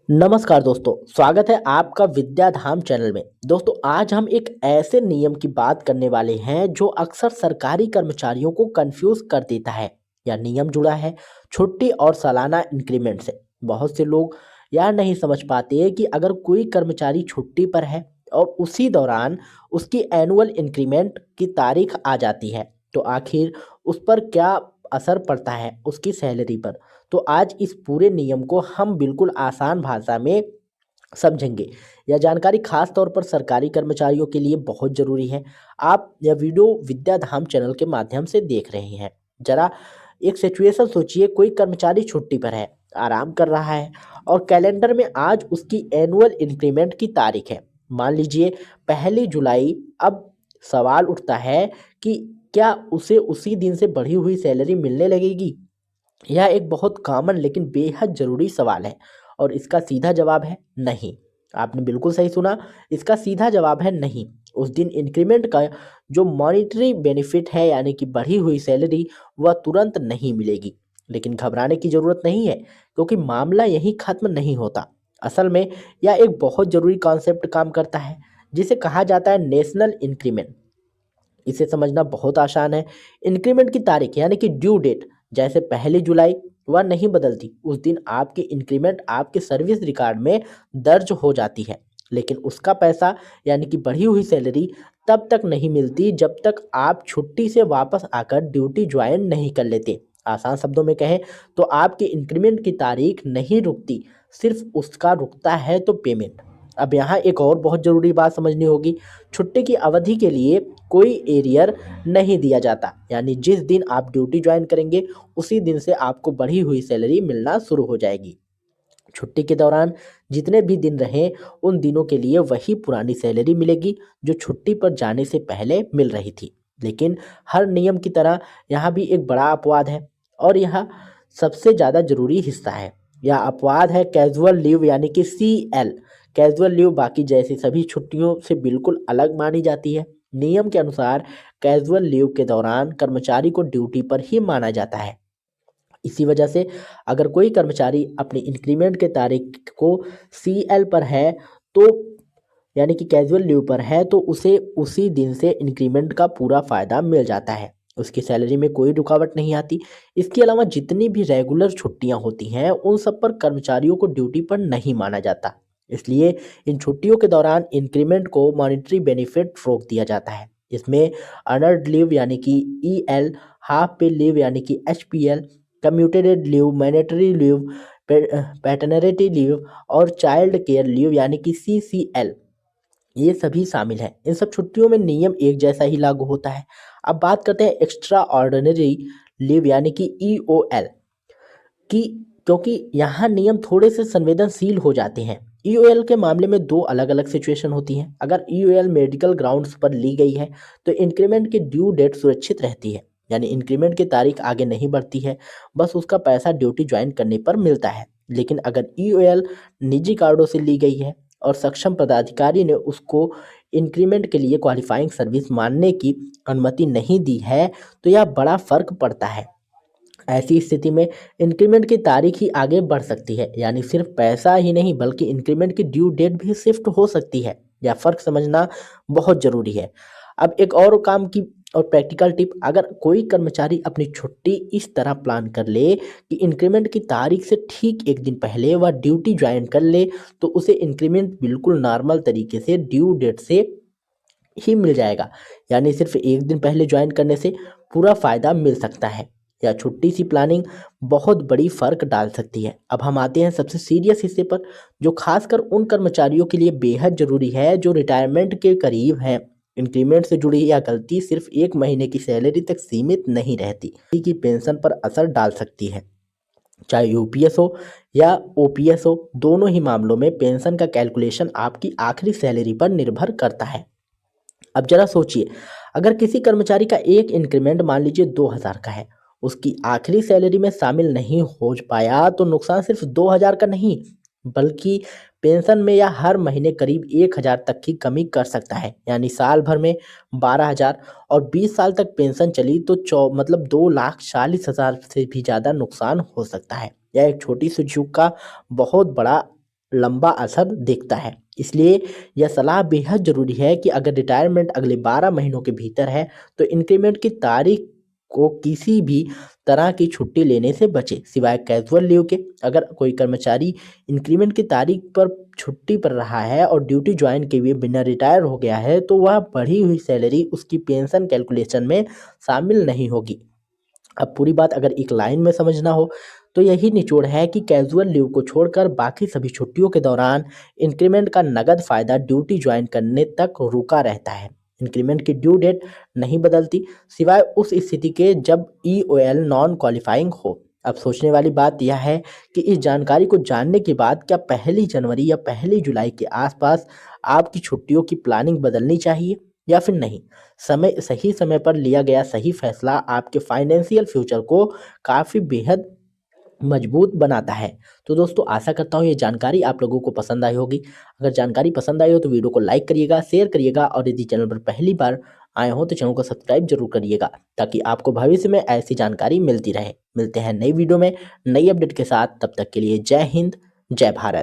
नमस्कार दोस्तों, स्वागत है आपका विद्याधाम चैनल में। दोस्तों, आज हम एक ऐसे नियम की बात करने वाले हैं जो अक्सर सरकारी कर्मचारियों को कंफ्यूज कर देता है। यह नियम जुड़ा है छुट्टी और सालाना इंक्रीमेंट से। बहुत से लोग यह नहीं समझ पाते कि अगर कोई कर्मचारी छुट्टी पर है और उसी दौरान उसकी एनुअल इंक्रीमेंट की तारीख आ जाती है, तो आखिर उस पर क्या असर पड़ता है उसकी सैलरी पर। तो आज इस पूरे नियम को हम बिल्कुल आसान भाषा में समझेंगे। यह जानकारी खास तौर पर सरकारी कर्मचारियों के लिए बहुत ज़रूरी है। आप यह वीडियो विद्याधाम चैनल के माध्यम से देख रहे हैं। जरा एक सिचुएशन सोचिए, कोई कर्मचारी छुट्टी पर है, आराम कर रहा है और कैलेंडर में आज उसकी एनुअल इंक्रीमेंट की तारीख है। मान लीजिए 1 जुलाई। अब सवाल उठता है कि क्या उसे उसी दिन से बढ़ी हुई सैलरी मिलने लगेगी। यह एक बहुत कॉमन लेकिन बेहद ज़रूरी सवाल है और इसका सीधा जवाब है नहीं। आपने बिल्कुल सही सुना, इसका सीधा जवाब है नहीं। उस दिन इंक्रीमेंट का जो मॉनेटरी बेनिफिट है, यानी कि बढ़ी हुई सैलरी, वह तुरंत नहीं मिलेगी। लेकिन घबराने की ज़रूरत नहीं है, क्योंकि मामला यहीं ख़त्म नहीं होता। असल में यह एक बहुत ज़रूरी कॉन्सेप्ट काम करता है जिसे कहा जाता है नेशनल इंक्रीमेंट। इसे समझना बहुत आसान है। इंक्रीमेंट की तारीख यानी कि ड्यू डेट, जैसे 1 जुलाई, वह नहीं बदलती। उस दिन आपकी इंक्रीमेंट आपके सर्विस रिकॉर्ड में दर्ज हो जाती है, लेकिन उसका पैसा यानी कि बढ़ी हुई सैलरी तब तक नहीं मिलती जब तक आप छुट्टी से वापस आकर ड्यूटी ज्वाइन नहीं कर लेते। आसान शब्दों में कहें तो आपकी इंक्रीमेंट की तारीख नहीं रुकती, सिर्फ उसका रुकता है तो पेमेंट। अब यहाँ एक और बहुत ज़रूरी बात समझनी होगी। छुट्टी की अवधि के लिए कोई एरियर नहीं दिया जाता, यानी जिस दिन आप ड्यूटी ज्वाइन करेंगे उसी दिन से आपको बढ़ी हुई सैलरी मिलना शुरू हो जाएगी। छुट्टी के दौरान जितने भी दिन रहें, उन दिनों के लिए वही पुरानी सैलरी मिलेगी जो छुट्टी पर जाने से पहले मिल रही थी। लेकिन हर नियम की तरह यहाँ भी एक बड़ा अपवाद है और यह सबसे ज़्यादा ज़रूरी हिस्सा है। यह अपवाद है कैजुअल लीव, यानी कि CL। कैजुअल लीव बाकी जैसी सभी छुट्टियों से बिल्कुल अलग मानी जाती है। नियम के अनुसार कैजुअल लीव के दौरान कर्मचारी को ड्यूटी पर ही माना जाता है। इसी वजह से अगर कोई कर्मचारी अपनी इंक्रीमेंट के तारीख को CL पर है, तो यानी कि कैजुअल लीव पर है, तो उसे उसी दिन से इंक्रीमेंट का पूरा फ़ायदा मिल जाता है। उसकी सैलरी में कोई रुकावट नहीं आती। इसके अलावा जितनी भी रेगुलर छुट्टियां होती हैं, उन सब पर कर्मचारियों को ड्यूटी पर नहीं माना जाता। इसलिए इन छुट्टियों के दौरान इंक्रीमेंट को मॉनेटरी बेनिफिट रोक दिया जाता है। इसमें अर्नड लीव यानी कि EL, हाफ पे लीव यानी कि HPL, commuted leave, mandatory leave, paternity leave और चाइल्ड केयर लीव यानी कि CCL, ये सभी शामिल हैं। इन सब छुट्टियों में नियम एक जैसा ही लागू होता है। अब बात करते हैं एक्स्ट्रा ऑर्डिनरी लीव यानी कि EOL की, क्योंकि यहाँ नियम थोड़े से संवेदनशील हो जाते हैं। EOL के मामले में दो अलग अलग सिचुएशन होती हैं। अगर EOL मेडिकल ग्राउंड्स पर ली गई है तो इंक्रीमेंट की ड्यू डेट सुरक्षित रहती है, यानी इंक्रीमेंट की तारीख आगे नहीं बढ़ती है, बस उसका पैसा ड्यूटी ज्वाइन करने पर मिलता है। लेकिन अगर EOL निजी कार्डों से ली गई है और सक्षम पदाधिकारी ने उसको इंक्रीमेंट के लिए क्वालिफाइंग सर्विस मानने की अनुमति नहीं दी है, तो यह बड़ा फर्क पड़ता है। ऐसी स्थिति में इंक्रीमेंट की तारीख ही आगे बढ़ सकती है, यानी सिर्फ पैसा ही नहीं बल्कि इंक्रीमेंट की ड्यू डेट भी शिफ्ट हो सकती है। यह फ़र्क समझना बहुत ज़रूरी है। अब एक और काम की और प्रैक्टिकल टिप, अगर कोई कर्मचारी अपनी छुट्टी इस तरह प्लान कर ले कि इंक्रीमेंट की तारीख से ठीक एक दिन पहले वह ड्यूटी ज्वाइन कर ले, तो उसे इंक्रीमेंट बिल्कुल नॉर्मल तरीके से ड्यू डेट से ही मिल जाएगा। यानी सिर्फ एक दिन पहले ज्वाइन करने से पूरा फ़ायदा मिल सकता है। या छुट्टी सी प्लानिंग बहुत बड़ी फ़र्क डाल सकती है। अब हम आते हैं सबसे सीरियस हिस्से पर, जो खासकर उन कर्मचारियों के लिए बेहद ज़रूरी है जो रिटायरमेंट के करीब हैं। इंक्रीमेंट से जुड़ी यह गलती सिर्फ 1 महीने की सैलरी तक सीमित नहीं रहती, की पेंशन पर असर डाल सकती है। चाहे UPS हो या OPS हो, दोनों ही मामलों में पेंशन का कैलकुलेशन आपकी आखिरी सैलरी पर निर्भर करता है। अब जरा सोचिए, अगर किसी कर्मचारी का एक इंक्रीमेंट मान लीजिए 2000 का है, उसकी आखिरी सैलरी में शामिल नहीं हो पाया, तो नुकसान सिर्फ 2000 का नहीं बल्कि पेंशन में या हर महीने करीब 1000 तक की कमी कर सकता है। यानी साल भर में 12,000 और 20 साल तक पेंशन चली तो 2,40,000 से भी ज़्यादा नुकसान हो सकता है। यह एक छोटी सी चूक का बहुत बड़ा लंबा असर दिखता है। इसलिए यह सलाह बेहद ज़रूरी है कि अगर रिटायरमेंट अगले 12 महीनों के भीतर है, तो इंक्रीमेंट की तारीख को किसी भी तरह की छुट्टी लेने से बचे, सिवाय कैजुअल लीव के। अगर कोई कर्मचारी इंक्रीमेंट की तारीख पर छुट्टी पर रहा है और ड्यूटी ज्वाइन किए हुए बिना रिटायर हो गया है, तो वह बढ़ी हुई सैलरी उसकी पेंशन कैलकुलेशन में शामिल नहीं होगी। अब पूरी बात अगर एक लाइन में समझना हो, तो यही निचोड़ है कि कैजुअल लीव को छोड़कर बाकी सभी छुट्टियों के दौरान इंक्रीमेंट का नगद फायदा ड्यूटी ज्वाइन करने तक रुका रहता है। इंक्रीमेंट की ड्यू डेट नहीं बदलती, सिवाय उस स्थिति के जब ईओएल नॉन क्वालिफाइंग हो। अब सोचने वाली बात यह है कि इस जानकारी को जानने के बाद क्या 1 जनवरी या 1 जुलाई के आसपास आपकी छुट्टियों की प्लानिंग बदलनी चाहिए या फिर नहीं। सही समय पर लिया गया सही फैसला आपके फाइनेंशियल फ्यूचर को काफ़ी बेहद मजबूत बनाता है। तो दोस्तों, आशा करता हूँ ये जानकारी आप लोगों को पसंद आई होगी। अगर जानकारी पसंद आई हो तो वीडियो को लाइक करिएगा, शेयर करिएगा और यदि चैनल पर पहली बार आए हो तो चैनल को सब्सक्राइब जरूर करिएगा, ताकि आपको भविष्य में ऐसी जानकारी मिलती रहे। मिलते हैं नई वीडियो में नई अपडेट के साथ, तब तक के लिए जय हिंद, जय भारत।